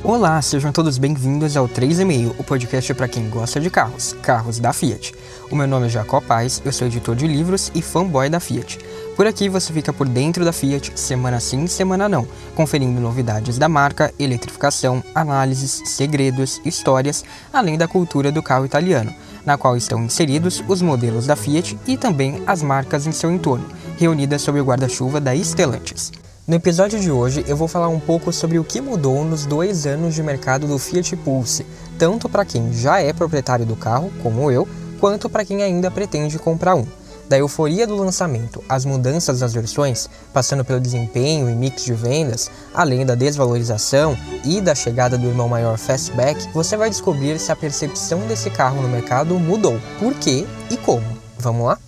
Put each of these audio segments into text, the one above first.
Olá, sejam todos bem-vindos ao 3,5, o podcast para quem gosta de carros da Fiat. O meu nome é Jacó Paz, eu sou editor de livros e fanboy da Fiat. Por aqui você fica por dentro da Fiat, semana sim, semana não, conferindo novidades da marca, eletrificação, análises, segredos, histórias, além da cultura do carro italiano, na qual estão inseridos os modelos da Fiat e também as marcas em seu entorno, reunidas sob o guarda-chuva da Stellantis. No episódio de hoje eu vou falar um pouco sobre o que mudou nos 2 anos de mercado do Fiat Pulse, tanto para quem já é proprietário do carro, como eu, quanto para quem ainda pretende comprar um. Da euforia do lançamento, as mudanças das versões, passando pelo desempenho e mix de vendas, além da desvalorização e da chegada do irmão maior Fastback, você vai descobrir se a percepção desse carro no mercado mudou, por quê e como. Vamos lá?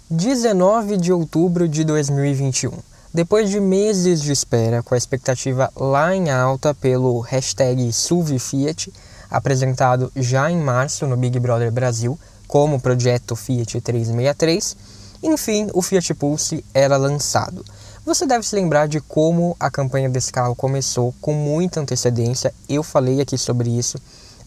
(19 de outubro de 2021). Depois de meses de espera, com a expectativa lá em alta pelo #SuvFiat, apresentado já em março no Big Brother Brasil como projeto Fiat 363, enfim, o Fiat Pulse era lançado. Você deve se lembrar de como a campanha desse carro começou com muita antecedência, eu falei aqui sobre isso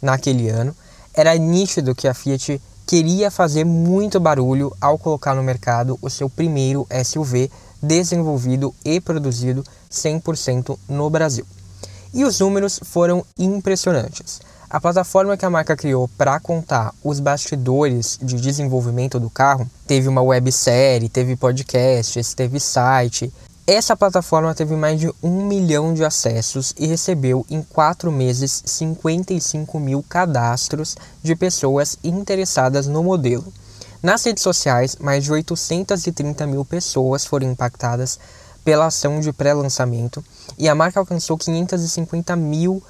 naquele ano. Era nítido que a Fiat queria fazer muito barulho ao colocar no mercado o seu primeiro SUV desenvolvido e produzido 100% no Brasil. E os números foram impressionantes. A plataforma que a marca criou para contar os bastidores de desenvolvimento do carro teve uma websérie, teve podcasts, teve site. Essa plataforma teve mais de 1 milhão de acessos e recebeu em 4 meses 55 mil cadastros de pessoas interessadas no modelo. Nas redes sociais, mais de 830 mil pessoas foram impactadas pela ação de pré-lançamento e a marca alcançou 550 mil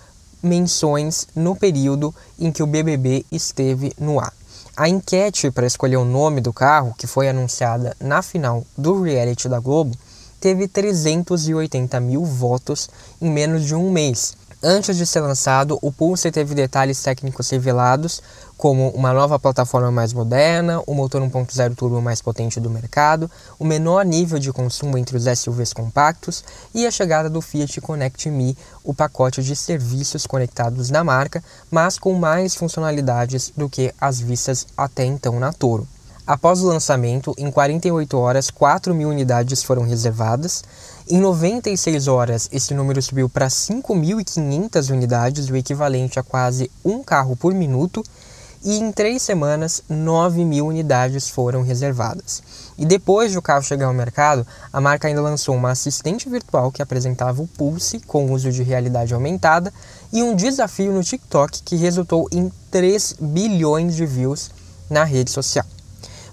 menções no período em que o BBB esteve no ar. A enquete para escolher o nome do carro, que foi anunciada na final do reality da Globo, teve 380 mil votos em menos de um mês. Antes de ser lançado, o Pulse teve detalhes técnicos revelados, como uma nova plataforma mais moderna, o motor 1.0 turbo mais potente do mercado, o menor nível de consumo entre os SUVs compactos e a chegada do Fiat Connect Me, o pacote de serviços conectados da marca, mas com mais funcionalidades do que as vistas até então na Toro. Após o lançamento, em 48 horas, 4 mil unidades foram reservadas. Em 96 horas, esse número subiu para 5.500 unidades, o equivalente a quase um carro por minuto. E em 3 semanas, 9 mil unidades foram reservadas. E depois de o carro chegar ao mercado, a marca ainda lançou uma assistente virtual que apresentava o Pulse com uso de realidade aumentada e um desafio no TikTok que resultou em 3 bilhões de views na rede social.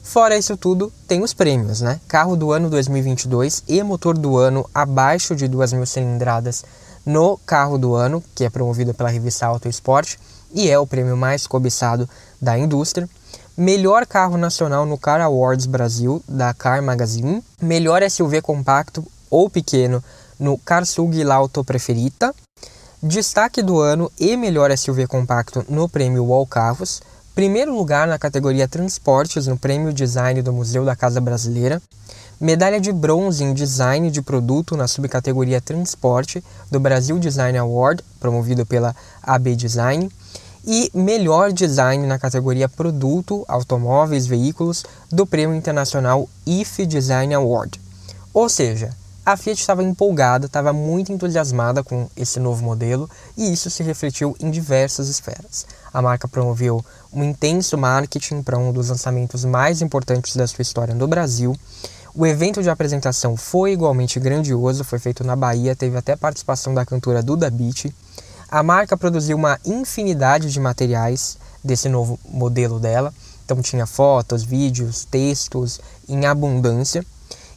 Fora isso tudo, tem os prêmios, né? Carro do ano 2022 e motor do ano abaixo de 2.000 cilindradas no carro do ano, que é promovido pela revista Auto Sport e é o prêmio mais cobiçado da indústria. Melhor carro nacional no Car Awards Brasil, da Car Magazine. Melhor SUV compacto ou pequeno no Carsug L'Auto Preferita. Destaque do ano e melhor SUV compacto no prêmio Wall Carros. Primeiro lugar na categoria Transportes no Prêmio Design do Museu da Casa Brasileira. Medalha de bronze em Design de Produto na subcategoria Transporte do Brasil Design Award, promovido pela AB Design. E melhor design na categoria Produto, Automóveis, Veículos do Prêmio Internacional IF Design Award. Ou seja, a Fiat estava empolgada, estava muito entusiasmada com esse novo modelo e isso se refletiu em diversas esferas. A marca promoveu um intenso marketing para um dos lançamentos mais importantes da sua história no Brasil. O evento de apresentação foi igualmente grandioso, foi feito na Bahia, teve até participação da cantora Duda Beat. A marca produziu uma infinidade de materiais desse novo modelo dela, então tinha fotos, vídeos, textos em abundância.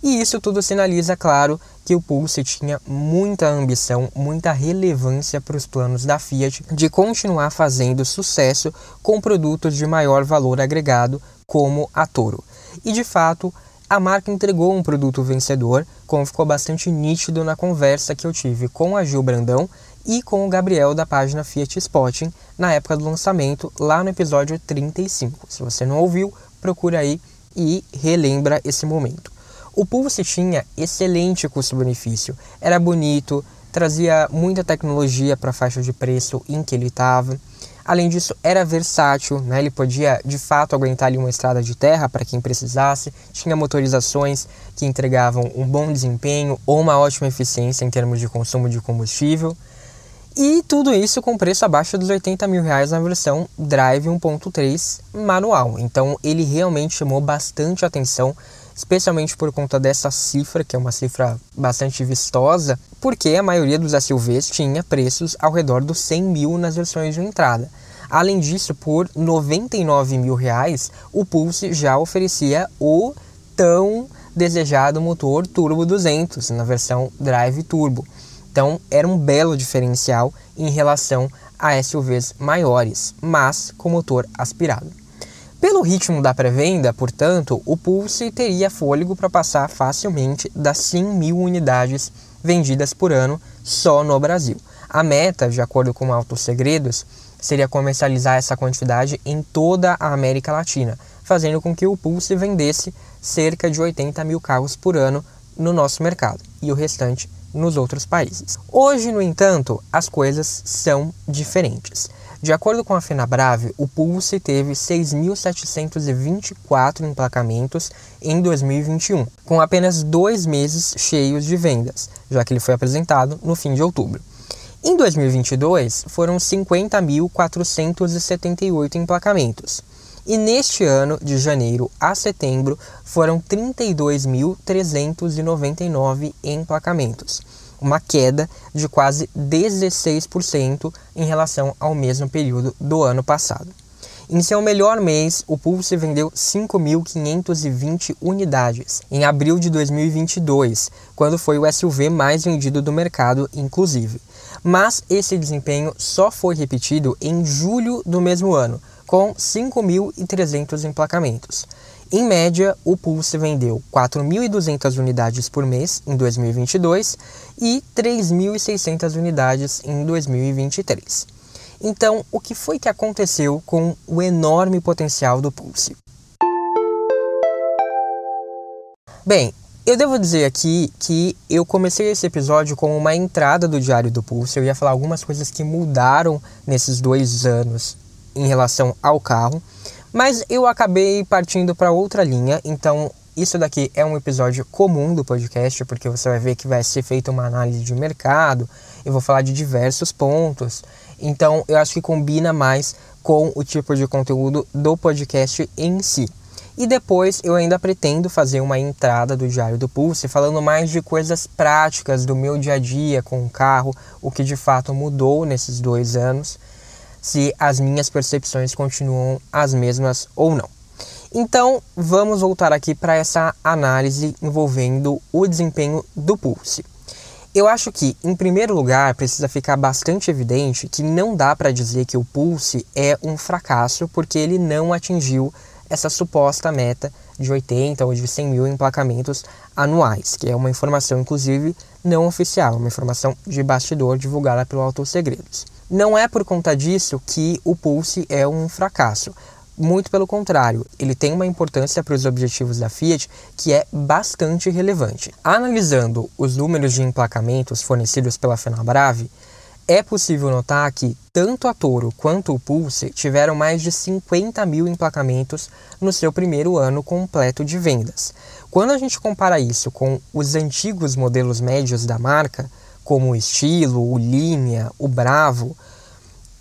E isso tudo sinaliza, claro, que o Pulse tinha muita ambição, muita relevância para os planos da Fiat de continuar fazendo sucesso com produtos de maior valor agregado como a Toro. E de fato, a marca entregou um produto vencedor, como ficou bastante nítido na conversa que eu tive com a Gil Brandão e com o Gabriel da página Fiat Spotting na época do lançamento, lá no episódio 35. Se você não ouviu, procura aí e relembra esse momento. O Pulse tinha excelente custo-benefício, era bonito, trazia muita tecnologia para a faixa de preço em que ele estava. Além disso, era versátil, né? Ele podia de fato aguentar ali uma estrada de terra para quem precisasse, tinha motorizações que entregavam um bom desempenho ou uma ótima eficiência em termos de consumo de combustível. E tudo isso com preço abaixo dos R$80 mil na versão Drive 1.3 manual. Então ele realmente chamou bastante atenção, especialmente por conta dessa cifra, que é uma cifra bastante vistosa, porque a maioria dos SUVs tinha preços ao redor dos 100 mil nas versões de entrada. Além disso, por R$99 mil, o Pulse já oferecia o tão desejado motor Turbo 200 na versão Drive Turbo. Então era um belo diferencial em relação a SUVs maiores, mas com motor aspirado. Pelo ritmo da pré-venda, portanto, o Pulse teria fôlego para passar facilmente das 100 mil unidades vendidas por ano só no Brasil. A meta, de acordo com Autos Segredos, seria comercializar essa quantidade em toda a América Latina, fazendo com que o Pulse vendesse cerca de 80 mil carros por ano no nosso mercado e o restante nos outros países. Hoje, no entanto, as coisas são diferentes. De acordo com a Fenabrave, o Pulse teve 6.724 emplacamentos em 2021, com apenas 2 meses cheios de vendas, já que ele foi apresentado no fim de outubro. Em 2022, foram 50.478 emplacamentos. E neste ano, de janeiro a setembro, foram 32.399 emplacamentos, uma queda de quase 16% em relação ao mesmo período do ano passado. Em seu melhor mês, o Pulse vendeu 5.520 unidades, em abril de 2022, quando foi o SUV mais vendido do mercado, inclusive. Mas esse desempenho só foi repetido em julho do mesmo ano, com 5.300 emplacamentos. Em média, o Pulse vendeu 4.200 unidades por mês em 2022 e 3.600 unidades em 2023. Então, o que foi que aconteceu com o enorme potencial do Pulse? Bem, eu devo dizer aqui que eu comecei esse episódio com uma entrada do Diário do Pulse. Eu ia falar algumas coisas que mudaram nesses 2 anos em relação ao carro, mas eu acabei partindo para outra linha. Então isso daqui é um episódio comum do podcast, porque você vai ver que vai ser feita uma análise de mercado, eu vou falar de diversos pontos, então eu acho que combina mais com o tipo de conteúdo do podcast em si. E depois eu ainda pretendo fazer uma entrada do Diário do Pulse, falando mais de coisas práticas do meu dia a dia com o carro, o que de fato mudou nesses 2 anos, se as minhas percepções continuam as mesmas ou não. Então, vamos voltar aqui para essa análise envolvendo o desempenho do Pulse. Eu acho que, em primeiro lugar, precisa ficar bastante evidente que não dá para dizer que o Pulse é um fracasso, porque ele não atingiu essa suposta meta de 80 ou de 100 mil emplacamentos anuais, que é uma informação, inclusive, não oficial, uma informação de bastidor divulgada pelo Autos Segredos. Não é por conta disso que o Pulse é um fracasso. Muito pelo contrário, ele tem uma importância para os objetivos da Fiat que é bastante relevante. Analisando os números de emplacamentos fornecidos pela Fenabrave, é possível notar que tanto a Toro quanto o Pulse tiveram mais de 50 mil emplacamentos no seu primeiro ano completo de vendas. Quando a gente compara isso com os antigos modelos médios da marca, como o Estilo, o Linea, o Bravo,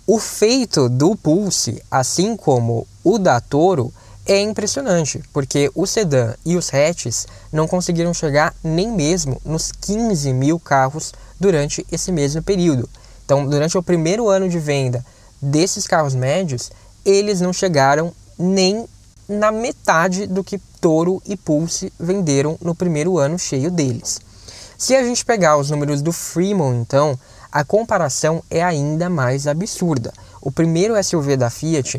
o feito do Pulse, assim como o da Toro, é impressionante, porque o sedã e os hatches não conseguiram chegar nem mesmo nos 15 mil carros durante esse mesmo período. Então, durante o primeiro ano de venda desses carros médios, eles não chegaram nem na metade do que Toro e Pulse venderam no primeiro ano cheio deles. Se a gente pegar os números do Fremont, então, a comparação é ainda mais absurda. O primeiro SUV da Fiat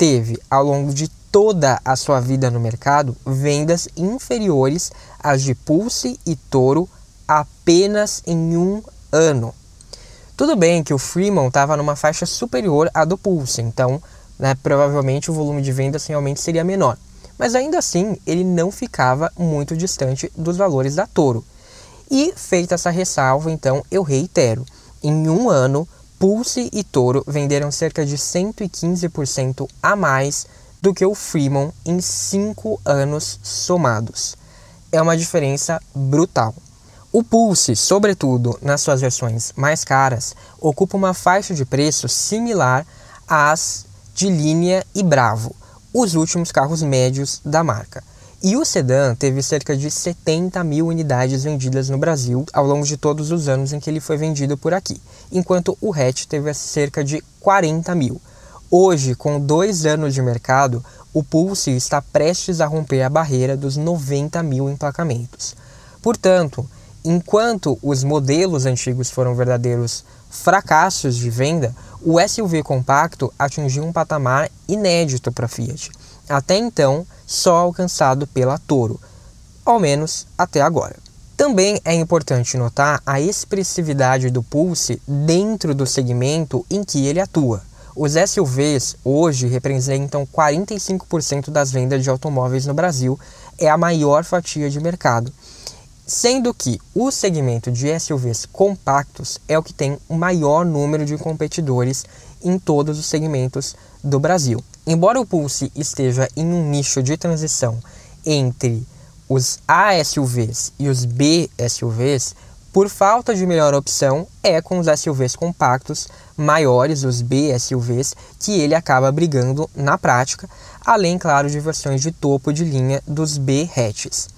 teve, ao longo de toda a sua vida no mercado, vendas inferiores às de Pulse e Toro apenas em um ano. Tudo bem que o Fremont estava numa faixa superior à do Pulse, então provavelmente o volume de vendas realmente seria menor. Mas ainda assim, ele não ficava muito distante dos valores da Toro. E, feita essa ressalva, então, eu reitero, em um ano, Pulse e Toro venderam cerca de 115% a mais do que o Fremont em 5 anos somados. É uma diferença brutal. O Pulse, sobretudo nas suas versões mais caras, ocupa uma faixa de preço similar às de Linea e Bravo, os últimos carros médios da marca. E o sedã teve cerca de 70 mil unidades vendidas no Brasil ao longo de todos os anos em que ele foi vendido por aqui, enquanto o hatch teve cerca de 40 mil. Hoje, com 2 anos de mercado, o Pulse está prestes a romper a barreira dos 90 mil emplacamentos. Portanto, enquanto os modelos antigos foram verdadeiros fracassos de venda, o SUV compacto atingiu um patamar inédito para a Fiat, até então só alcançado pela Toro, ao menos até agora. Também é importante notar a expressividade do Pulse dentro do segmento em que ele atua. Os SUVs hoje representam 45% das vendas de automóveis no Brasil, é a maior fatia de mercado, sendo que o segmento de SUVs compactos é o que tem o maior número de competidores em todos os segmentos do Brasil. Embora o Pulse esteja em um nicho de transição entre os ASUVs e os BSUVs, por falta de melhor opção, é com os SUVs compactos maiores, os BSUVs, que ele acaba brigando na prática, além, claro, de versões de topo de linha dos B-hatches.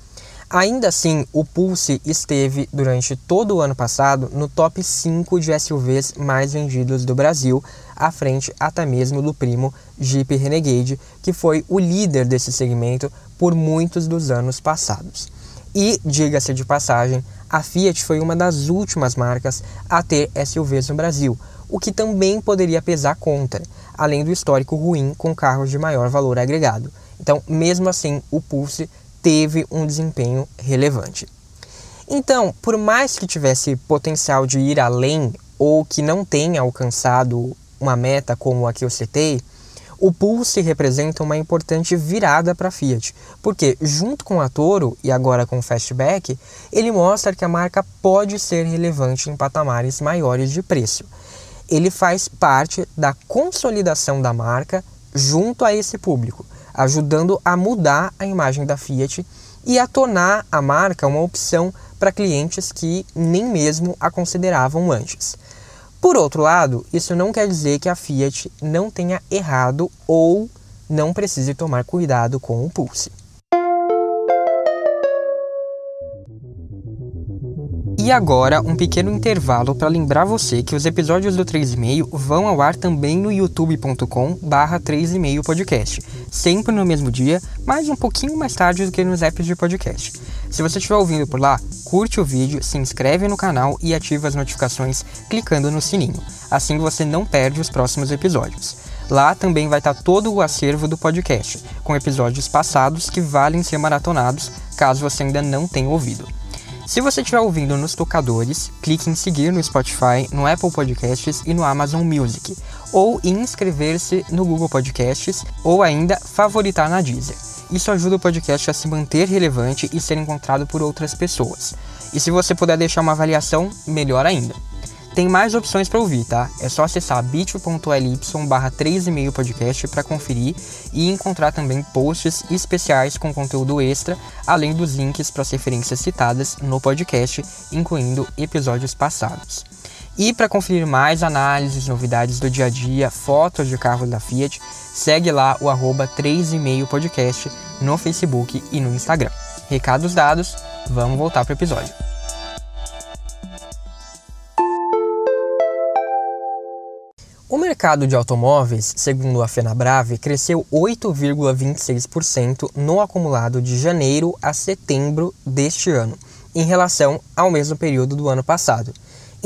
Ainda assim, o Pulse esteve, durante todo o ano passado, no top 5 de SUVs mais vendidos do Brasil, à frente até mesmo do primo Jeep Renegade, que foi o líder desse segmento por muitos dos anos passados. E, diga-se de passagem, a Fiat foi uma das últimas marcas a ter SUVs no Brasil, o que também poderia pesar contra, além do histórico ruim com carros de maior valor agregado. Então, mesmo assim, o Pulse teve um desempenho relevante. Então, por mais que tivesse potencial de ir além ou que não tenha alcançado uma meta como a que eu citei, o Pulse representa uma importante virada para a Fiat, porque junto com a Toro e agora com o Fastback, ele mostra que a marca pode ser relevante em patamares maiores de preço. Ele faz parte da consolidação da marca junto a esse público, ajudando a mudar a imagem da Fiat e a tornar a marca uma opção para clientes que nem mesmo a consideravam antes. Por outro lado, isso não quer dizer que a Fiat não tenha errado ou não precise tomar cuidado com o Pulse. E agora, um pequeno intervalo para lembrar você que os episódios do 3,5 vão ao ar também no youtube.com/3,5podcast, sempre no mesmo dia, mas um pouquinho mais tarde do que nos apps de podcast. Se você estiver ouvindo por lá, curte o vídeo, se inscreve no canal e ativa as notificações clicando no sininho, assim você não perde os próximos episódios. Lá também vai estar todo o acervo do podcast, com episódios passados que valem ser maratonados, caso você ainda não tenha ouvido. Se você estiver ouvindo nos tocadores, clique em seguir no Spotify, no Apple Podcasts e no Amazon Music, ou em inscrever-se no Google Podcasts, ou ainda favoritar na Deezer. Isso ajuda o podcast a se manter relevante e ser encontrado por outras pessoas. E se você puder deixar uma avaliação, melhor ainda. Tem mais opções para ouvir, tá? É só acessar bit.ly/3,5podcast para conferir e encontrar também posts especiais com conteúdo extra, além dos links para as referências citadas no podcast, incluindo episódios passados. E para conferir mais análises, novidades do dia a dia, fotos de carros da Fiat, segue lá o @3,5podcast no Facebook e no Instagram. Recados dados, vamos voltar para o episódio. O mercado de automóveis, segundo a Fenabrave, cresceu 8,26% no acumulado de janeiro a setembro deste ano, em relação ao mesmo período do ano passado.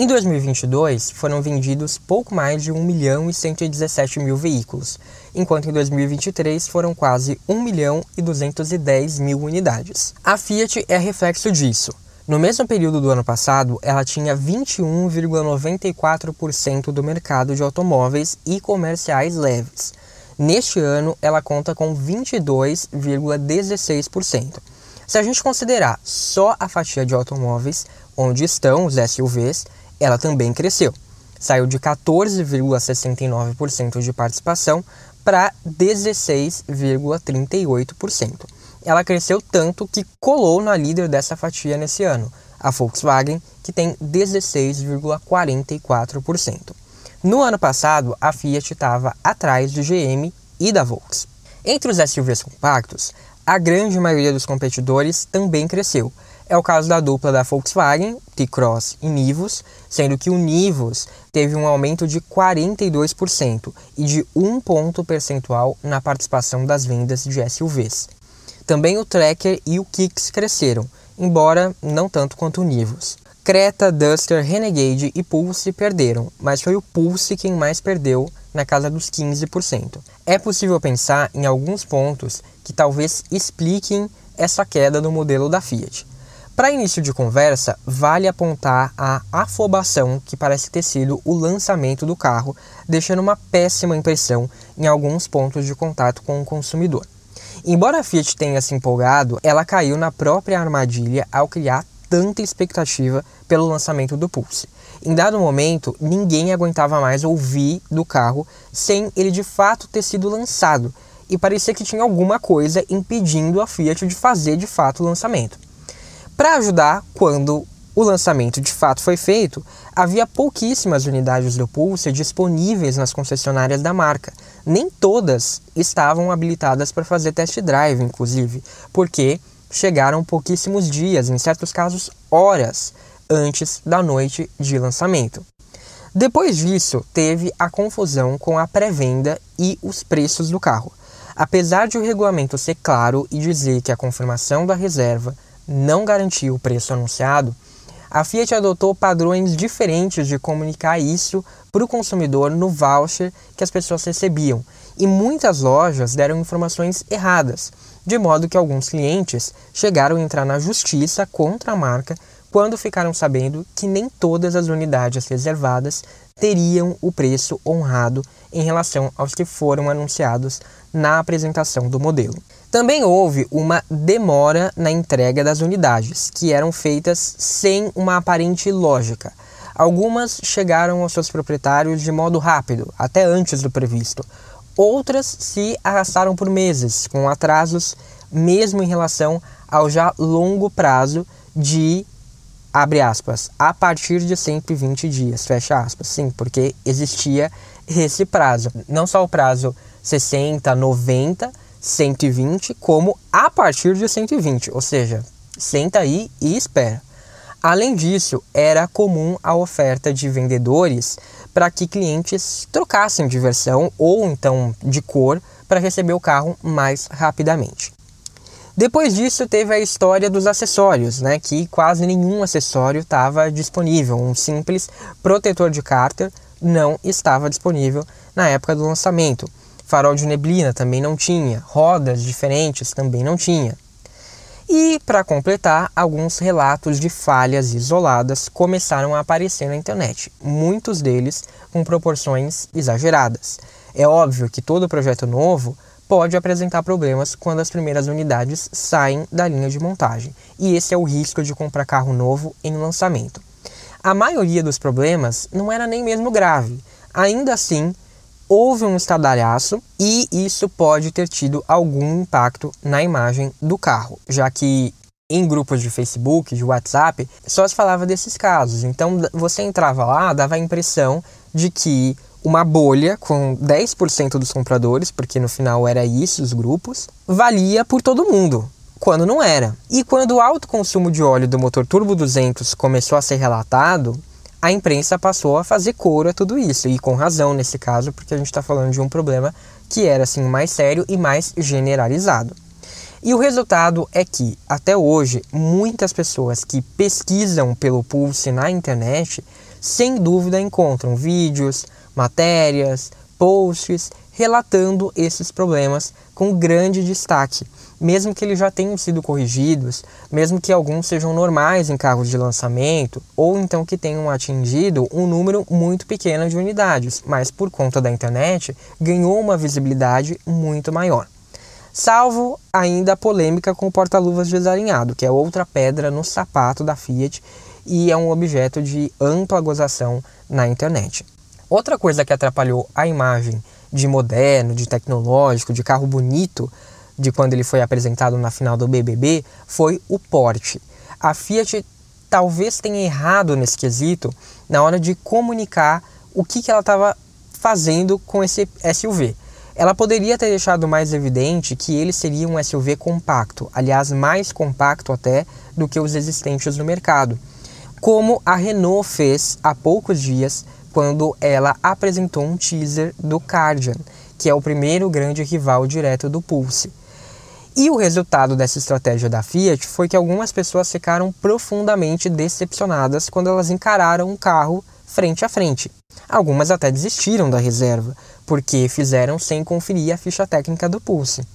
Em 2022, foram vendidos pouco mais de 1.117.000 veículos, enquanto em 2023 foram quase 1.210.000 unidades. A Fiat é reflexo disso. No mesmo período do ano passado, ela tinha 21,94% do mercado de automóveis e comerciais leves. Neste ano, ela conta com 22,16%. Se a gente considerar só a fatia de automóveis, onde estão os SUVs, ela também cresceu. Saiu de 14,69% de participação para 16,38%. Ela cresceu tanto que colou na líder dessa fatia nesse ano, a Volkswagen, que tem 16,44%. No ano passado, a Fiat estava atrás de GM e da Volks. Entre os SUVs compactos, a grande maioria dos competidores também cresceu. É o caso da dupla da Volkswagen, T-Cross e Nivus, sendo que o Nivus teve um aumento de 42% e de 1 ponto percentual na participação das vendas de SUVs. Também o Tracker e o Kicks cresceram, embora não tanto quanto o Nivus. Creta, Duster, Renegade e Pulse perderam, mas foi o Pulse quem mais perdeu, na casa dos 15%. É possível pensar em alguns pontos que talvez expliquem essa queda do modelo da Fiat. Para início de conversa, vale apontar a afobação que parece ter sido o lançamento do carro, deixando uma péssima impressão em alguns pontos de contato com o consumidor. Embora a Fiat tenha se empolgado, ela caiu na própria armadilha ao criar tanta expectativa pelo lançamento do Pulse. Em dado momento, ninguém aguentava mais ouvir do carro sem ele de fato ter sido lançado, e parecia que tinha alguma coisa impedindo a Fiat de fazer de fato o lançamento. Para ajudar, quando o lançamento de fato foi feito, havia pouquíssimas unidades do Pulse disponíveis nas concessionárias da marca. Nem todas estavam habilitadas para fazer test drive, inclusive, porque chegaram pouquíssimos dias, em certos casos horas, antes da noite de lançamento. Depois disso, teve a confusão com a pré-venda e os preços do carro. Apesar de o regulamento ser claro e dizer que a confirmação da reserva não garantiu o preço anunciado, a Fiat adotou padrões diferentes de comunicar isso para o consumidor no voucher que as pessoas recebiam, e muitas lojas deram informações erradas, de modo que alguns clientes chegaram a entrar na justiça contra a marca quando ficaram sabendo que nem todas as unidades reservadas teriam o preço honrado em relação aos que foram anunciados na apresentação do modelo. Também houve uma demora na entrega das unidades, que eram feitas sem uma aparente lógica. Algumas chegaram aos seus proprietários de modo rápido, até antes do previsto. Outras se arrastaram por meses, com atrasos, mesmo em relação ao já longo prazo de, abre aspas, a partir de 120 dias, fecha aspas. Sim, porque existia esse prazo. Não só o prazo 60, 90, 120, como a partir de 120, ou seja, senta aí e espera. Além disso, era comum a oferta de vendedores para que clientes trocassem de versão ou então de cor para receber o carro mais rapidamente. Depois disso, teve a história dos acessórios, que quase nenhum acessório estava disponível. Um simples protetor de cárter não estava disponível na época do lançamento. Farol de neblina também não tinha, rodas diferentes também não tinha. E, para completar, alguns relatos de falhas isoladas começaram a aparecer na internet, muitos deles com proporções exageradas. É óbvio que todo projeto novo pode apresentar problemas quando as primeiras unidades saem da linha de montagem, e esse é o risco de comprar carro novo em lançamento. A maioria dos problemas não era nem mesmo grave, ainda assim, houve um estardalhaço e isso pode ter tido algum impacto na imagem do carro, já que em grupos de Facebook, de WhatsApp, só se falava desses casos. Então você entrava lá, dava a impressão de que uma bolha com 10% dos compradores, porque no final era isso, os grupos, valia por todo mundo, quando não era. E quando o alto consumo de óleo do motor Turbo 200 começou a ser relatado, a imprensa passou a fazer coro a tudo isso, e com razão nesse caso, porque a gente está falando de um problema que era assim mais sério e mais generalizado. E o resultado é que, até hoje, muitas pessoas que pesquisam pelo Pulse na internet sem dúvida encontram vídeos, matérias, posts relatando esses problemas com grande destaque, mesmo que eles já tenham sido corrigidos, mesmo que alguns sejam normais em carros de lançamento, ou então que tenham atingido um número muito pequeno de unidades, mas por conta da internet ganhou uma visibilidade muito maior. Salvo ainda a polêmica com o porta-luvas desalinhado, que é outra pedra no sapato da Fiat e é um objeto de ampla gozação na internet. Outra coisa que atrapalhou a imagem de moderno, de tecnológico, de carro bonito, de quando ele foi apresentado na final do BBB, foi o porte. A Fiat talvez tenha errado nesse quesito na hora de comunicar o que ela estava fazendo com esse SUV. Ela poderia ter deixado mais evidente que ele seria um SUV compacto, aliás, mais compacto até do que os existentes no mercado, como a Renault fez há poucos dias, quando ela apresentou um teaser do Kardian, que é o primeiro grande rival direto do Pulse. E o resultado dessa estratégia da Fiat foi que algumas pessoas ficaram profundamente decepcionadas quando elas encararam um carro frente a frente. Algumas até desistiram da reserva, porque fizeram sem conferir a ficha técnica do Pulse.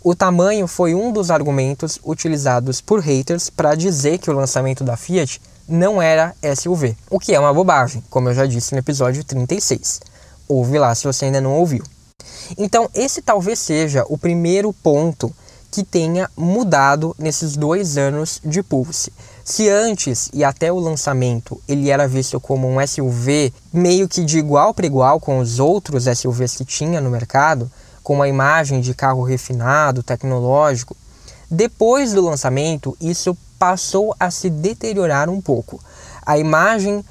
O tamanho foi um dos argumentos utilizados por haters para dizer que o lançamento da Fiat não era SUV, o que é uma bobagem, como eu já disse no episódio 36. Ouve lá se você ainda não ouviu. Então esse talvez seja o primeiro ponto que tenha mudado nesses 2 anos de Pulse. Se antes e até o lançamento ele era visto como um SUV meio que de igual para igual com os outros SUVs que tinha no mercado, com uma imagem de carro refinado, tecnológico, depois do lançamento isso passou a se deteriorar um pouco. A imagem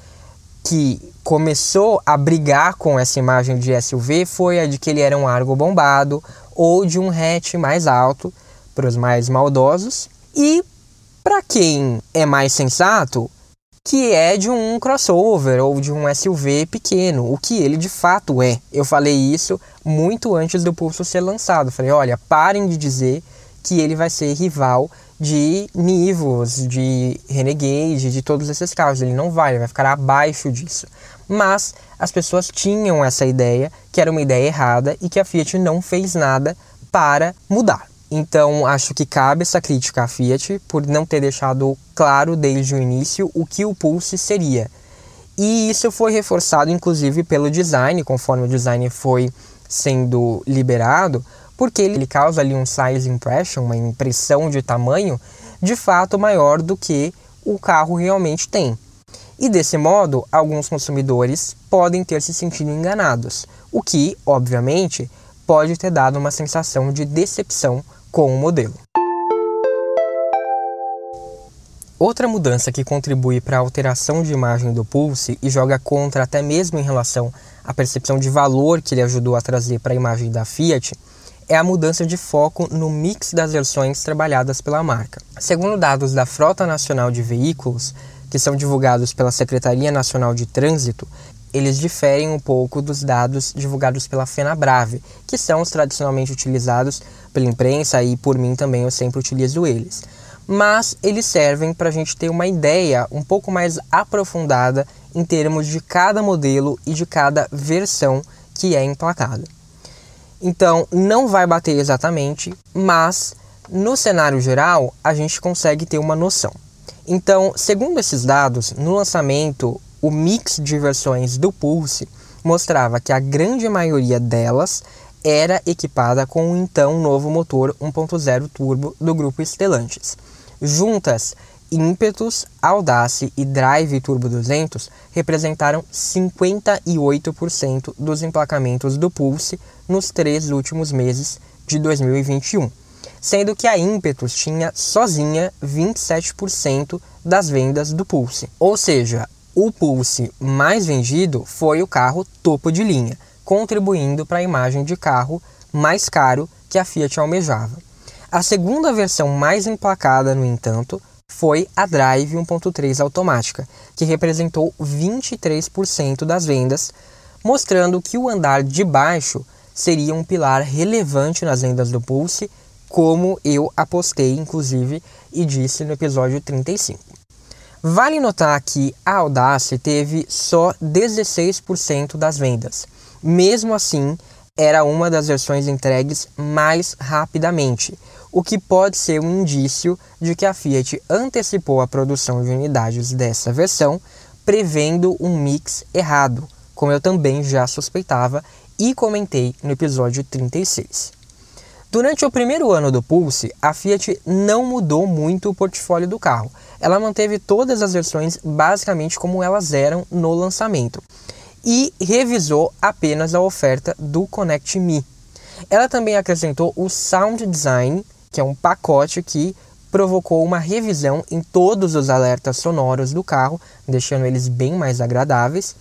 que começou a brigar com essa imagem de SUV foi a de que ele era um Argo bombado ou de um hatch mais alto, para os mais maldosos, e para quem é mais sensato, que é de um crossover ou de um SUV pequeno, o que ele de fato é. Eu falei isso muito antes do Pulse ser lançado. Falei, olha, parem de dizer que ele vai ser rival de Nivus, de Renegade, de todos esses carros. Ele não vai, ele vai ficar abaixo disso. Mas as pessoas tinham essa ideia, que era uma ideia errada e que a Fiat não fez nada para mudar. Então acho que cabe essa crítica à Fiat por não ter deixado claro desde o início o que o Pulse seria. E isso foi reforçado inclusive pelo design, conforme o design foi sendo liberado, porque ele causa ali um size impression, uma impressão de tamanho, de fato maior do que o carro realmente tem. E desse modo, alguns consumidores podem ter se sentido enganados, o que, obviamente, pode ter dado uma sensação de decepção com o modelo. Outra mudança que contribui para a alteração de imagem do Pulse e joga contra até mesmo em relação à percepção de valor que ele ajudou a trazer para a imagem da Fiat é a mudança de foco no mix das versões trabalhadas pela marca. Segundo dados da Frota Nacional de Veículos, que são divulgados pela Secretaria Nacional de Trânsito, eles diferem um pouco dos dados divulgados pela FenaBrave, que são os tradicionalmente utilizados pela imprensa e por mim também eu sempre utilizo eles. Mas eles servem para a gente ter uma ideia um pouco mais aprofundada em termos de cada modelo e de cada versão que é emplacada. Então não vai bater exatamente, mas no cenário geral a gente consegue ter uma noção. Então, segundo esses dados, no lançamento, o mix de versões do Pulse mostrava que a grande maioria delas era equipada com o então novo motor 1.0 turbo do grupo Stellantis. Juntas, ímpetus, Audace e Drive Turbo 200 representaram 58% dos emplacamentos do Pulse nos 3 últimos meses de 2021. Sendo que a Ímpetus tinha sozinha 27% das vendas do Pulse. Ou seja, o Pulse mais vendido foi o carro topo de linha, contribuindo para a imagem de carro mais caro que a Fiat almejava. A segunda versão mais emplacada, no entanto, foi a Drive 1.3 automática, que representou 23% das vendas, mostrando que o andar de baixo seria um pilar relevante nas vendas do Pulse, como eu apostei, inclusive, e disse no episódio 35. Vale notar que a Audace teve só 16% das vendas. Mesmo assim, era uma das versões entregues mais rapidamente, o que pode ser um indício de que a Fiat antecipou a produção de unidades dessa versão, prevendo um mix errado, como eu também já suspeitava e comentei no episódio 36. Durante o primeiro ano do Pulse, a Fiat não mudou muito o portfólio do carro. Ela manteve todas as versões basicamente como elas eram no lançamento e revisou apenas a oferta do Connect Me. Ela também acrescentou o Sound Design, que é um pacote que provocou uma revisão em todos os alertas sonoros do carro, deixando eles bem mais agradáveis,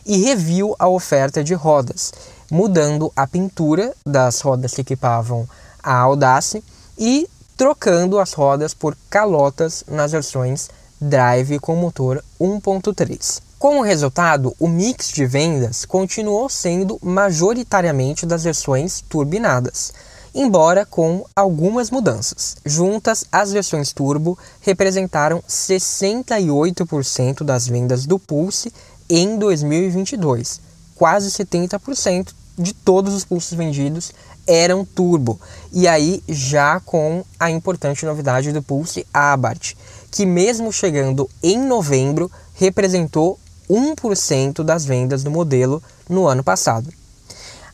e reviu a oferta de rodas, mudando a pintura das rodas que equipavam a Audace e trocando as rodas por calotas nas versões Drive com motor 1.3. Como resultado, o mix de vendas continuou sendo majoritariamente das versões turbinadas, embora com algumas mudanças. Juntas, as versões turbo representaram 68% das vendas do Pulse em 2022, quase 70% de todos os Pulses vendidos eram turbo, e aí já com a importante novidade do Pulse Abarth, que mesmo chegando em novembro, representou 1% das vendas do modelo no ano passado.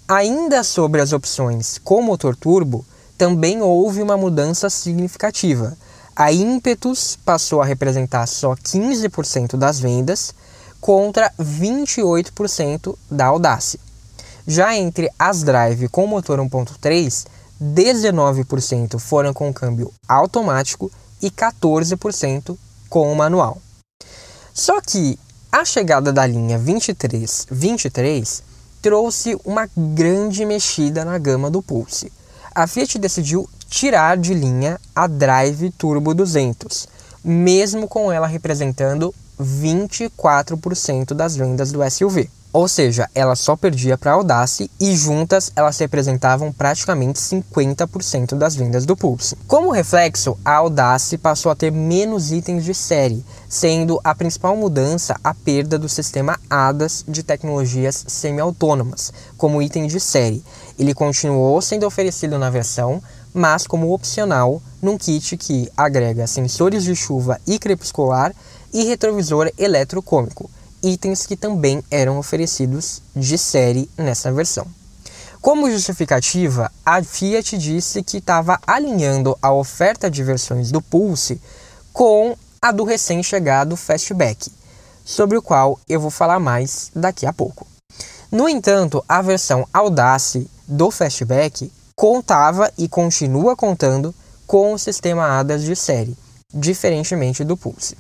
Ainda sobre as opções com motor turbo, também houve uma mudança significativa. A Impetus passou a representar só 15% das vendas, contra 28% da Audace. Já entre as Drive com motor 1.3, 19% foram com câmbio automático e 14% com o manual. Só que a chegada da linha 23 trouxe uma grande mexida na gama do Pulse. A Fiat decidiu tirar de linha a Drive Turbo 200, mesmo com ela representando 24% das vendas do SUV. Ou seja, ela só perdia para a Audace e juntas elas representavam praticamente 50% das vendas do Pulse. Como reflexo, a Audace passou a ter menos itens de série, sendo a principal mudança a perda do sistema ADAS de tecnologias semi-autônomas, como item de série. Ele continuou sendo oferecido na versão, mas como opcional num kit que agrega sensores de chuva e crepuscular e retrovisor eletrocômico, itens que também eram oferecidos de série nessa versão. Como justificativa, a Fiat disse que estava alinhando a oferta de versões do Pulse com a do recém-chegado Fastback, sobre o qual eu vou falar mais daqui a pouco. No entanto, a versão Audace do Fastback contava e continua contando com o sistema ADAS de série, diferentemente do Pulse.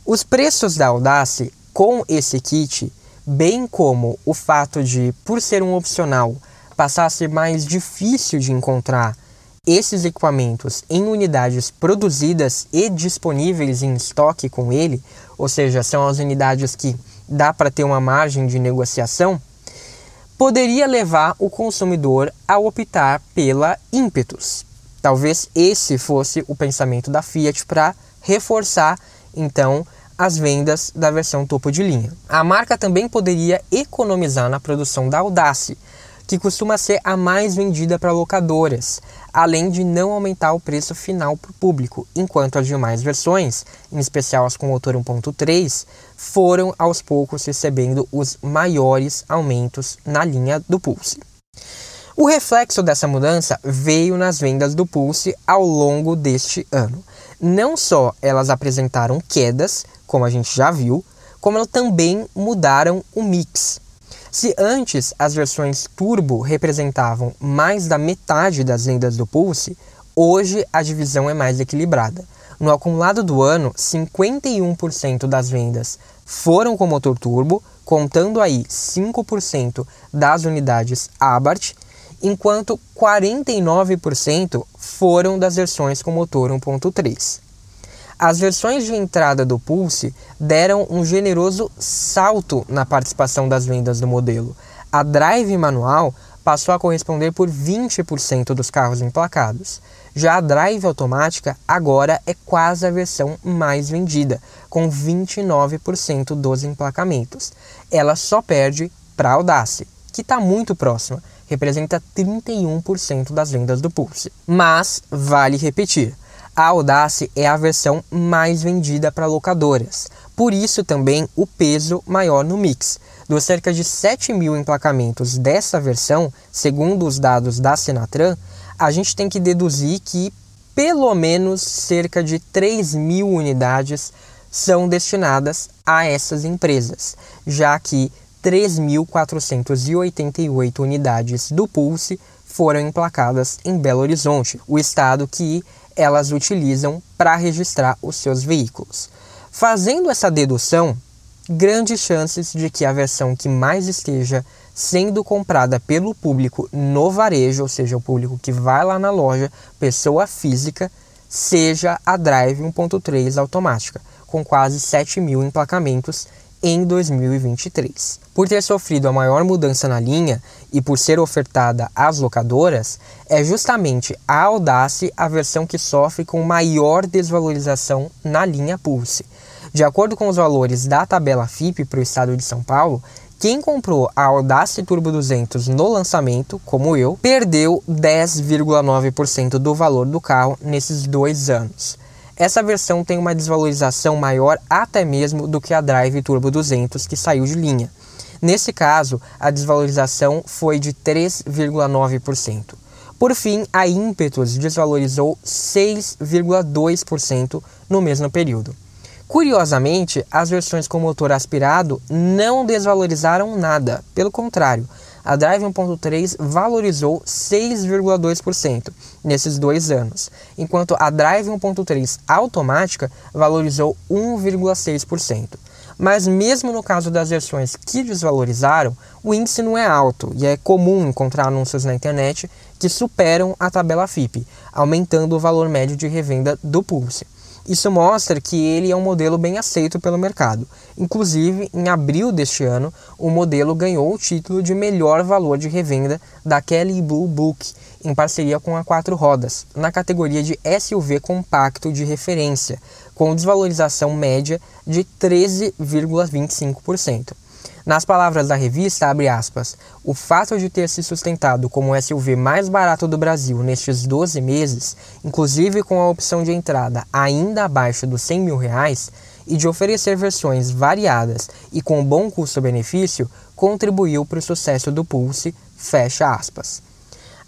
Os preços da Audace com esse kit, bem como o fato de, por ser um opcional, passar a ser mais difícil de encontrar esses equipamentos em unidades produzidas e disponíveis em estoque com ele, ou seja, são as unidades que dá para ter uma margem de negociação, poderia levar o consumidor a optar pela Impetus. Talvez esse fosse o pensamento da Fiat para reforçar, então, as vendas da versão topo de linha. A marca também poderia economizar na produção da Audace, que costuma ser a mais vendida para locadoras, além de não aumentar o preço final para o público, enquanto as demais versões, em especial as com motor 1.3, foram aos poucos recebendo os maiores aumentos na linha do Pulse. O reflexo dessa mudança veio nas vendas do Pulse ao longo deste ano. Não só elas apresentaram quedas, como a gente já viu, como elas também mudaram o mix. Se antes as versões turbo representavam mais da metade das vendas do Pulse, hoje a divisão é mais equilibrada. No acumulado do ano, 51% das vendas foram com motor turbo, contando aí 5% das unidades Abarth, enquanto 49% foram das versões com motor 1.3. As versões de entrada do Pulse deram um generoso salto na participação das vendas do modelo, A drive manual passou a corresponder por 20% dos carros emplacados. Já a drive automática agora é quase a versão mais vendida, com 29% dos emplacamentos. Ela só perde para a Audace, que está muito próxima, representa 31% das vendas do Pulse. Mas vale repetir, a Audace é a versão mais vendida para locadoras, por isso também o peso maior no mix. Dos cerca de 7 mil emplacamentos dessa versão, segundo os dados da Senatran, a gente tem que deduzir que pelo menos cerca de 3 mil unidades são destinadas a essas empresas, já que 3.488 unidades do Pulse foram emplacadas em Belo Horizonte, o estado que elas utilizam para registrar os seus veículos. Fazendo essa dedução, grandes chances de que a versão que mais esteja sendo comprada pelo público no varejo, ou seja, o público que vai lá na loja, pessoa física, seja a Drive 1.3 automática, com quase 7 mil emplacamentos em 2023. Por ter sofrido a maior mudança na linha e por ser ofertada às locadoras, é justamente a Audace a versão que sofre com maior desvalorização na linha Pulse. De acordo com os valores da tabela FIPE para o estado de São Paulo, quem comprou a Audace Turbo 200 no lançamento, como eu, perdeu 10,9% do valor do carro nesses 2 anos. Essa versão tem uma desvalorização maior até mesmo do que a Drive Turbo 200 que saiu de linha. Nesse caso, a desvalorização foi de 3,9%. Por fim, a Impetus desvalorizou 6,2% no mesmo período. Curiosamente, as versões com motor aspirado não desvalorizaram nada, pelo contrário, a Drive 1.3 valorizou 6,2% nesses 2 anos, enquanto a Drive 1.3 automática valorizou 1,6%. Mas mesmo no caso das versões que desvalorizaram, o índice não é alto e é comum encontrar anúncios na internet que superam a tabela FIPE, aumentando o valor médio de revenda do Pulse. Isso mostra que ele é um modelo bem aceito pelo mercado. Inclusive, em abril deste ano, o modelo ganhou o título de melhor valor de revenda da Kelley Blue Book, em parceria com a 4 Rodas, na categoria de SUV compacto de referência, com desvalorização média de 13,25%. Nas palavras da revista, abre aspas, o fato de ter se sustentado como o SUV mais barato do Brasil nestes 12 meses, inclusive com a opção de entrada ainda abaixo dos R$100 mil, e de oferecer versões variadas e com bom custo-benefício, contribuiu para o sucesso do Pulse, fecha aspas.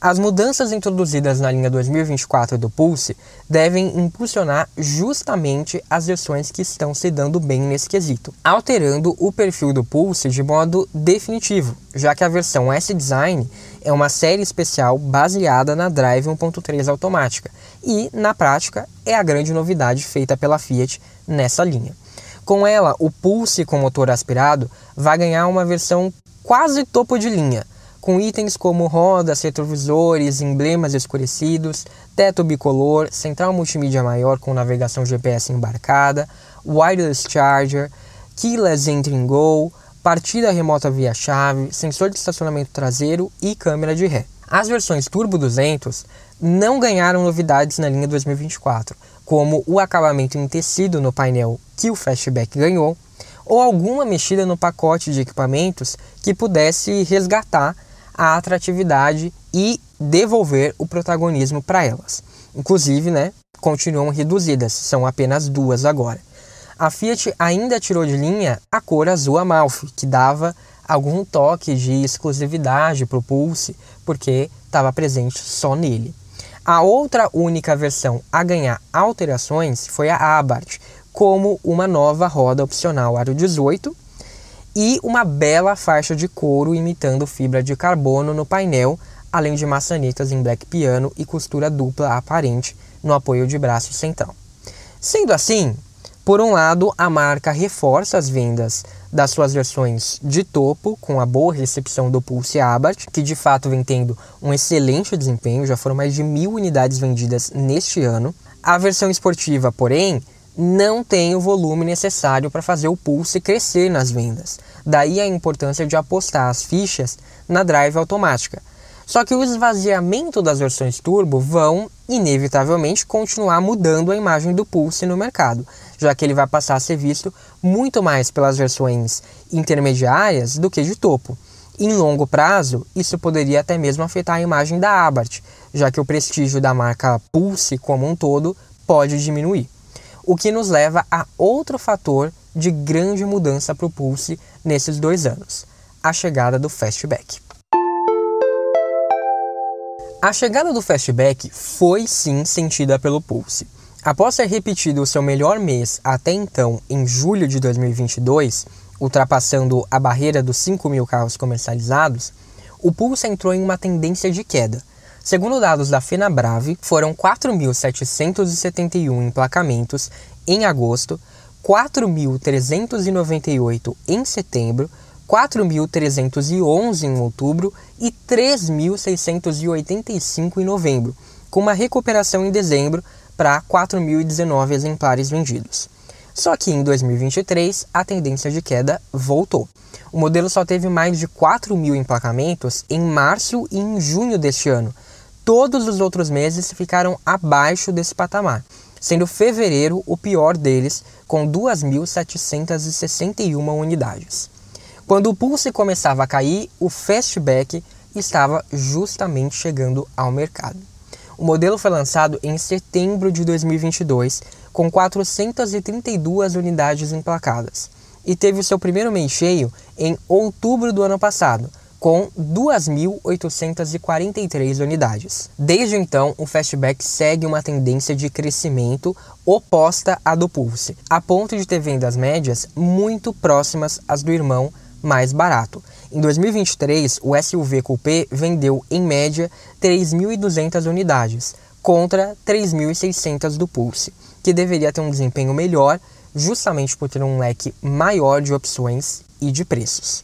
As mudanças introduzidas na linha 2024 do Pulse devem impulsionar justamente as versões que estão se dando bem nesse quesito, alterando o perfil do Pulse de modo definitivo, já que a versão S-Design é uma série especial baseada na Drive 1.3 automática e, na prática, é a grande novidade feita pela Fiat nessa linha. Com ela, o Pulse com motor aspirado vai ganhar uma versão quase topo de linha, com itens como rodas, retrovisores, emblemas escurecidos, teto bicolor, central multimídia maior com navegação GPS embarcada, wireless charger, keyless entry and go, partida remota via chave, sensor de estacionamento traseiro e câmera de ré. As versões Turbo 200 não ganharam novidades na linha 2024, como o acabamento em tecido no painel que o Fastback ganhou, ou alguma mexida no pacote de equipamentos que pudesse resgatar a atratividade e devolver o protagonismo para elas. Inclusive, continuam reduzidas, são apenas 2 agora. A Fiat ainda tirou de linha a cor azul Amalfi, que dava algum toque de exclusividade para o Pulse, porque estava presente só nele. A outra única versão a ganhar alterações foi a Abarth, como uma nova roda opcional Aro 18, e uma bela faixa de couro imitando fibra de carbono no painel, além de maçanetas em black piano e costura dupla aparente no apoio de braço central. Sendo assim, por um lado, a marca reforça as vendas das suas versões de topo, com a boa recepção do Pulse Abarth, que de fato vem tendo um excelente desempenho, já foram mais de 1.000 unidades vendidas neste ano. A versão esportiva, porém, não tem o volume necessário para fazer o Pulse crescer nas vendas. Daí a importância de apostar as fichas na drive automática. Só que o esvaziamento das versões turbo vão, inevitavelmente, continuar mudando a imagem do Pulse no mercado, já que ele vai passar a ser visto muito mais pelas versões intermediárias do que de topo. Em longo prazo, isso poderia até mesmo afetar a imagem da Abarth, já que o prestígio da marca Pulse como um todo pode diminuir. O que nos leva a outro fator de grande mudança para o Pulse nesses 2 anos, a chegada do Fastback. A chegada do Fastback foi sim sentida pelo Pulse. Após ter repetido o seu melhor mês até então em julho de 2022, ultrapassando a barreira dos 5.000 carros comercializados, o Pulse entrou em uma tendência de queda. Segundo dados da Fenabrave, foram 4.771 emplacamentos em agosto, 4.398 em setembro, 4.311 em outubro e 3.685 em novembro, com uma recuperação em dezembro para 4.019 exemplares vendidos. Só que em 2023 a tendência de queda voltou. O modelo só teve mais de 4.000 emplacamentos em março e em junho deste ano. Todos os outros meses ficaram abaixo desse patamar, sendo fevereiro o pior deles, com 2.761 unidades. Quando o Pulse começava a cair, o Fastback estava justamente chegando ao mercado. O modelo foi lançado em setembro de 2022, com 432 unidades emplacadas, e teve o seu primeiro mês cheio em outubro do ano passado, com 2.843 unidades. Desde então, o Fastback segue uma tendência de crescimento oposta à do Pulse, a ponto de ter vendas médias muito próximas às do irmão mais barato. Em 2023, o SUV Coupé vendeu, em média, 3.200 unidades, contra 3.600 do Pulse, que deveria ter um desempenho melhor, justamente por ter um leque maior de opções e de preços.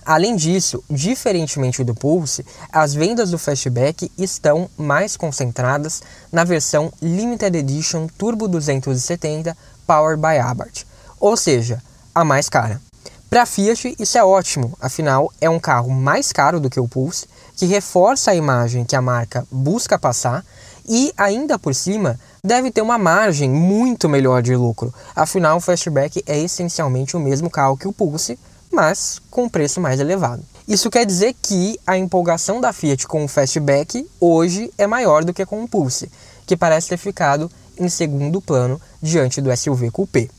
Além disso, diferentemente do Pulse, as vendas do Fastback estão mais concentradas na versão Limited Edition Turbo 270 Powered by Abarth, ou seja, a mais cara. Para a Fiat isso é ótimo, afinal é um carro mais caro do que o Pulse, que reforça a imagem que a marca busca passar e, ainda por cima, deve ter uma margem muito melhor de lucro, afinal o Fastback é essencialmente o mesmo carro que o Pulse, mas com um preço mais elevado. Isso quer dizer que a empolgação da Fiat com o Fastback hoje é maior do que com o Pulse, que parece ter ficado em segundo plano diante do SUV Coupé.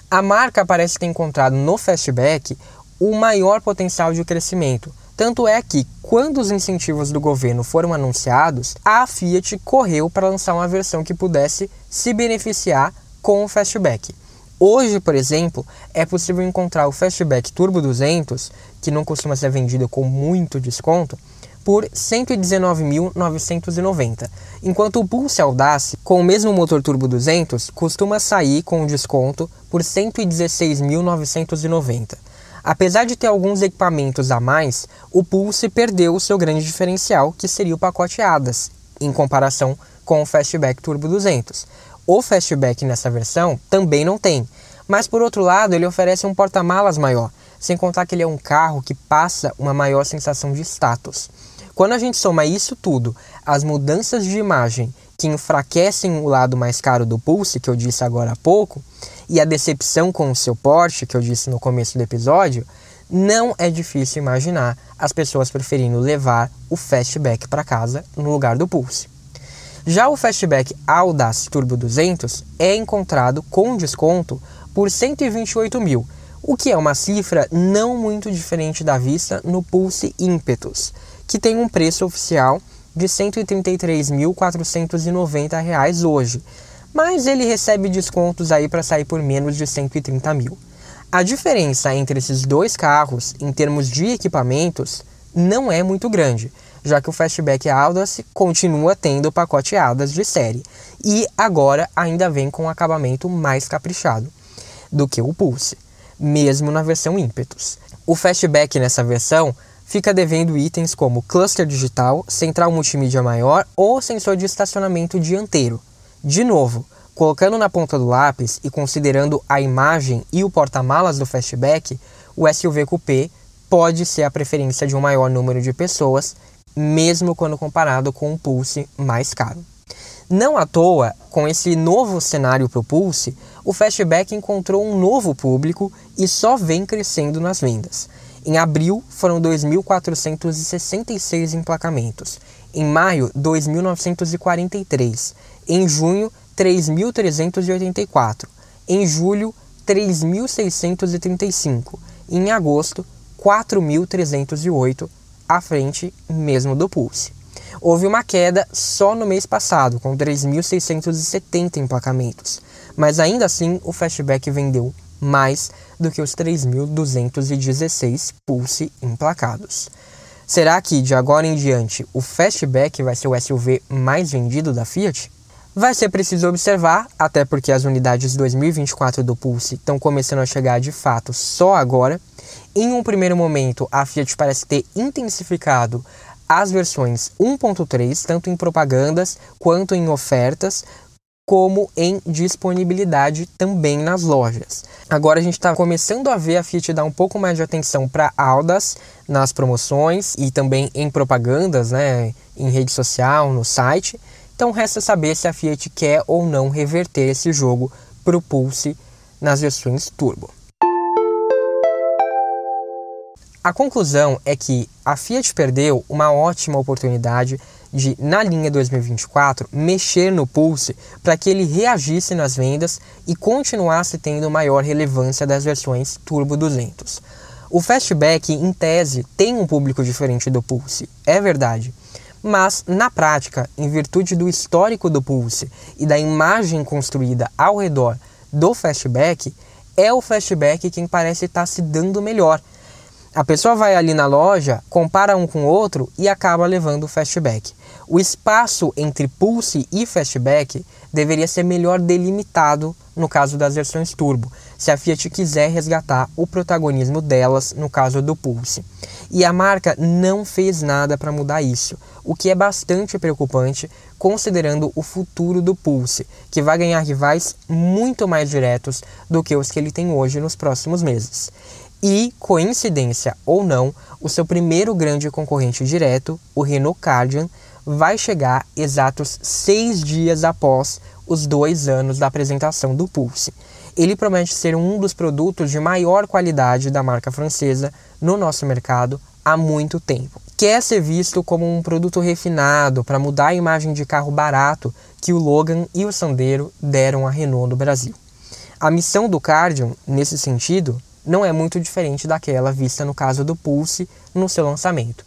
A marca parece ter encontrado no Fastback o maior potencial de crescimento, tanto é que, quando os incentivos do governo foram anunciados, a Fiat correu para lançar uma versão que pudesse se beneficiar com o Fastback. Hoje, por exemplo, é possível encontrar o Fastback Turbo 200, que não costuma ser vendido com muito desconto, por R$ 119.990, enquanto o Pulse Audace, com o mesmo motor Turbo 200, costuma sair com um desconto por R$ 116.990. Apesar de ter alguns equipamentos a mais, o Pulse perdeu o seu grande diferencial, que seria o pacote ADAS, em comparação com o Fastback Turbo 200. O Fastback nessa versão também não tem, mas por outro lado ele oferece um porta-malas maior, sem contar que ele é um carro que passa uma maior sensação de status. Quando a gente soma isso tudo, as mudanças de imagem que enfraquecem o lado mais caro do Pulse, que eu disse agora há pouco, e a decepção com o seu Porsche, que eu disse no começo do episódio, não é difícil imaginar as pessoas preferindo levar o Fastback para casa no lugar do Pulse. Já o Fastback Audace Turbo 200 é encontrado com desconto por R$ 128 mil, o que é uma cifra não muito diferente da vista no Pulse Impetus, que tem um preço oficial de R$ 133.490 hoje, mas ele recebe descontos aí para sair por menos de 130 mil. A diferença entre esses dois carros, em termos de equipamentos, não é muito grande, já que o Fastback Audace continua tendo o pacote ADAS de série, e agora ainda vem com um acabamento mais caprichado do que o Pulse, mesmo na versão Impetus. O Fastback nessa versão fica devendo itens como cluster digital, central multimídia maior ou sensor de estacionamento dianteiro. De novo, Colocando na ponta do lápis e considerando a imagem e o porta-malas do Fastback, o SUV Coupé pode ser a preferência de um maior número de pessoas, mesmo quando comparado com um Pulse mais caro. Não à toa, com esse novo cenário para o Pulse, o Fastback encontrou um novo público e só vem crescendo nas vendas. Em abril, foram 2.466 emplacamentos. Em maio, 2.943. Em junho, 3.384. Em julho, 3.635. E em agosto, 4.308, à frente mesmo do Pulse. Houve uma queda só no mês passado, com 3.670 emplacamentos. Mas ainda assim, o Fastback vendeu mais do que os 3.216 Pulse emplacados. Será que, de agora em diante, o Fastback vai ser o SUV mais vendido da Fiat? Vai ser preciso observar, até porque as unidades 2024 do Pulse estão começando a chegar de fato só agora. Em um primeiro momento, a Fiat parece ter intensificado as versões 1.3, tanto em propagandas quanto em ofertas, como em disponibilidade também nas lojas. Agora a gente está começando a ver a Fiat dar um pouco mais de atenção para Audas nas promoções e também em propagandas, né, em rede social, no site. Então resta saber se a Fiat quer ou não reverter esse jogo para o Pulse nas versões Turbo. A conclusão é que a Fiat perdeu uma ótima oportunidade de, na linha 2024, mexer no Pulse para que ele reagisse nas vendas e continuasse tendo maior relevância das versões Turbo 200. O Fastback, em tese, tem um público diferente do Pulse, é verdade. Mas, na prática, em virtude do histórico do Pulse e da imagem construída ao redor do Fastback, é o Fastback quem parece estar se dando melhor. A pessoa vai ali na loja, compara um com o outro e acaba levando o Fastback. O espaço entre Pulse e Fastback deveria ser melhor delimitado no caso das versões Turbo, se a Fiat quiser resgatar o protagonismo delas no caso do Pulse. E a marca não fez nada para mudar isso, o que é bastante preocupante considerando o futuro do Pulse, que vai ganhar rivais muito mais diretos do que os que ele tem hoje nos próximos meses. E, coincidência ou não, o seu primeiro grande concorrente direto, o Renault Kardian, vai chegar exatos 6 dias após os 2 anos da apresentação do Pulse. Ele promete ser um dos produtos de maior qualidade da marca francesa no nosso mercado há muito tempo. Quer ser visto como um produto refinado para mudar a imagem de carro barato que o Logan e o Sandero deram à Renault no Brasil. A missão do Kardian, nesse sentido, não é muito diferente daquela vista no caso do Pulse no seu lançamento.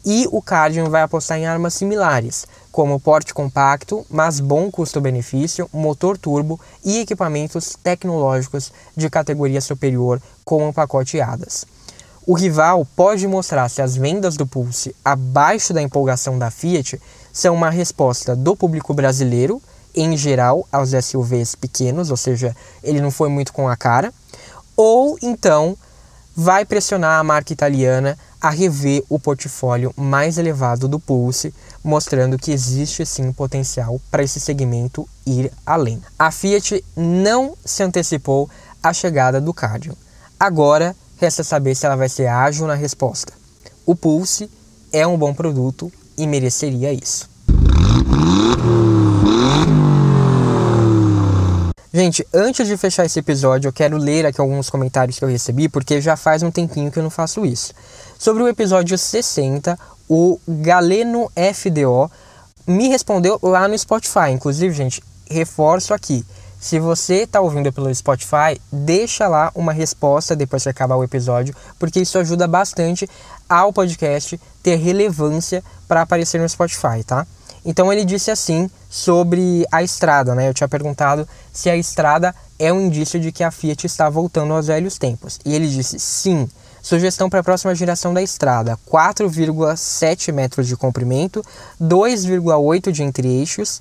E o Kardian vai apostar em armas similares, como porte compacto, mas bom custo-benefício, motor turbo e equipamentos tecnológicos de categoria superior, como o pacote ADAS. O rival pode mostrar se as vendas do Pulse, abaixo da empolgação da Fiat, são uma resposta do público brasileiro, em geral, aos SUVs pequenos, ou seja, ele não foi muito com a cara, ou então vai pressionar a marca italiana a rever o portfólio mais elevado do Pulse, mostrando que existe sim potencial para esse segmento ir além. A Fiat não se antecipou à chegada do Kardian. Agora resta saber se ela vai ser ágil na resposta. O Pulse é um bom produto e mereceria isso. Gente, antes de fechar esse episódio, eu quero ler aqui alguns comentários que eu recebi, porque já faz um tempinho que eu não faço isso. Sobre o episódio 60, o Galeno FDO me respondeu lá no Spotify. Inclusive, gente, reforço aqui. Se você está ouvindo pelo Spotify, deixa lá uma resposta depois que acabar o episódio, porque isso ajuda bastante ao podcast ter relevância para aparecer no Spotify, tá? Então ele disse assim sobre a estrada, né? Eu tinha perguntado se a estrada é um indício de que a Fiat está voltando aos velhos tempos. E ele disse sim. Sugestão para a próxima geração da estrada: 4,7 metros de comprimento, 2,8 de entre-eixos,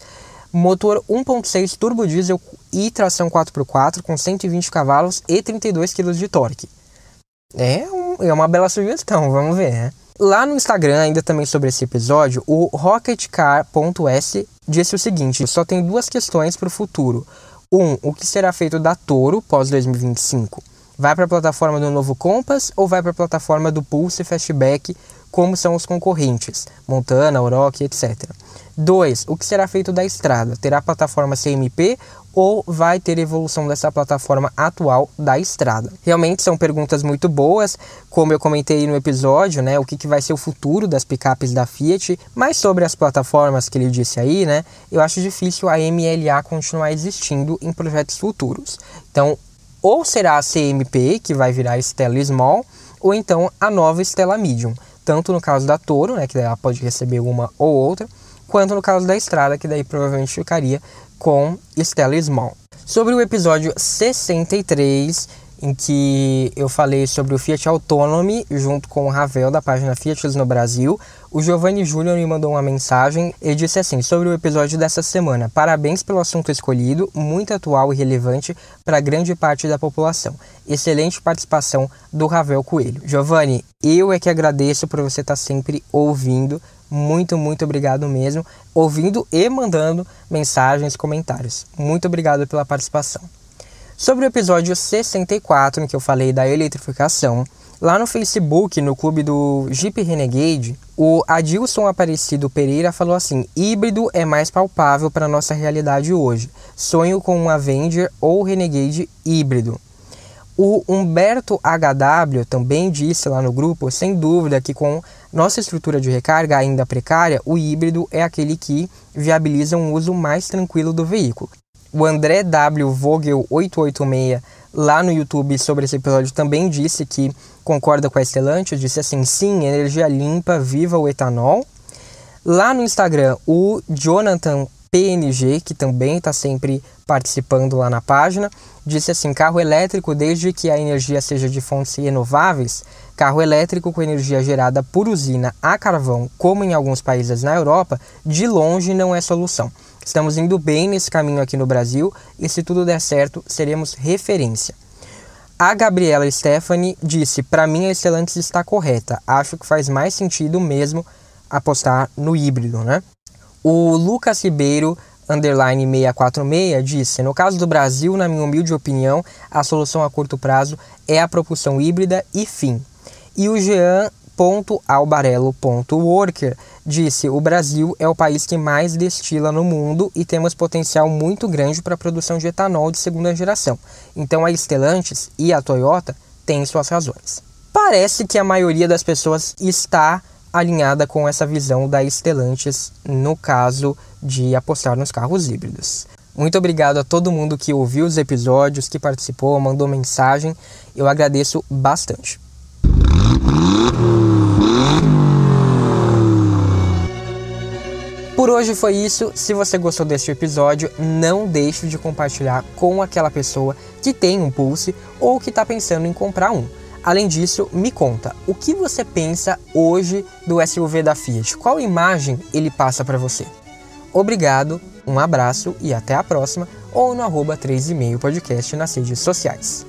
motor 1.6 turbo diesel e tração 4x4 com 120 cavalos e 32 kg de torque. É uma bela sugestão, vamos ver, né? Lá no Instagram, ainda também sobre esse episódio, o rocketcar.s disse o seguinte: só tem duas questões para o futuro. O que será feito da Toro pós 2025? Vai para a plataforma do novo Compass ou vai para a plataforma do Pulse e Fastback, como são os concorrentes, Montana, Oroch, etc. 2. O que será feito da Estrada? Terá plataforma CMP ou vai ter evolução dessa plataforma atual da Estrada? Realmente são perguntas muito boas, como eu comentei no episódio, né, o que vai ser o futuro das picapes da Fiat, mas sobre as plataformas que ele disse aí, né, eu acho difícil a MLA continuar existindo em projetos futuros. Então, ou será a CMP, que vai virar Stella Small, ou então a nova Stella Medium, tanto no caso da Toro, né, que ela pode receber uma ou outra, quanto no caso da Estrada, que daí provavelmente ficaria com Stella Small. Sobre o episódio 63, em que eu falei sobre o Fiat Autonomy, junto com o Ravel, da página Fiat no Brasil, o Giovanni Júnior me mandou uma mensagem e disse assim, sobre o episódio dessa semana: parabéns pelo assunto escolhido, muito atual e relevante para grande parte da população. Excelente participação do Ravel Coelho. Giovanni, eu é que agradeço por você estar sempre ouvindo. Muito, muito obrigado mesmo, ouvindo e mandando mensagens, comentários. Muito obrigado pela participação. Sobre o episódio 64, em que eu falei da eletrificação, lá no Facebook, no clube do Jeep Renegade, o Adilson Aparecido Pereira falou assim: híbrido é mais palpável para a nossa realidade hoje. Sonho com um Avenger ou Renegade híbrido. O Humberto HW também disse lá no grupo, sem dúvida, que com nossa estrutura de recarga ainda precária, o híbrido é aquele que viabiliza um uso mais tranquilo do veículo. O André W. Vogel 886 lá no YouTube sobre esse episódio também disse que concorda com a Stellantis, disse assim: sim, energia limpa, viva o etanol. Lá no Instagram, o Jonathan PNG, que também está sempre participando lá na página, disse assim: carro elétrico desde que a energia seja de fontes renováveis, carro elétrico com energia gerada por usina a carvão, como em alguns países na Europa, de longe não é solução. Estamos indo bem nesse caminho aqui no Brasil e se tudo der certo, seremos referência. A Gabriela Stephanie disse: para mim a Stellantis está correta, acho que faz mais sentido mesmo apostar no híbrido, né? O Lucas Ribeiro _ 646 disse: no caso do Brasil, na minha humilde opinião, a solução a curto prazo é a propulsão híbrida e fim. E o Jean.albarello.worker disse: o Brasil é o país que mais destila no mundo e temos potencial muito grande para a produção de etanol de segunda geração. Então a Stellantis e a Toyota têm suas razões. Parece que a maioria das pessoas está alinhada com essa visão da Stellantis no caso de apostar nos carros híbridos. Muito obrigado a todo mundo que ouviu os episódios, que participou, mandou mensagem. Eu agradeço bastante. Por hoje foi isso. Se você gostou deste episódio, não deixe de compartilhar com aquela pessoa que tem um Pulse ou que está pensando em comprar um. Além disso, me conta, o que você pensa hoje do SUV da Fiat? Qual imagem ele passa para você? Obrigado, um abraço e até a próxima, ou no @3,5podcast nas redes sociais.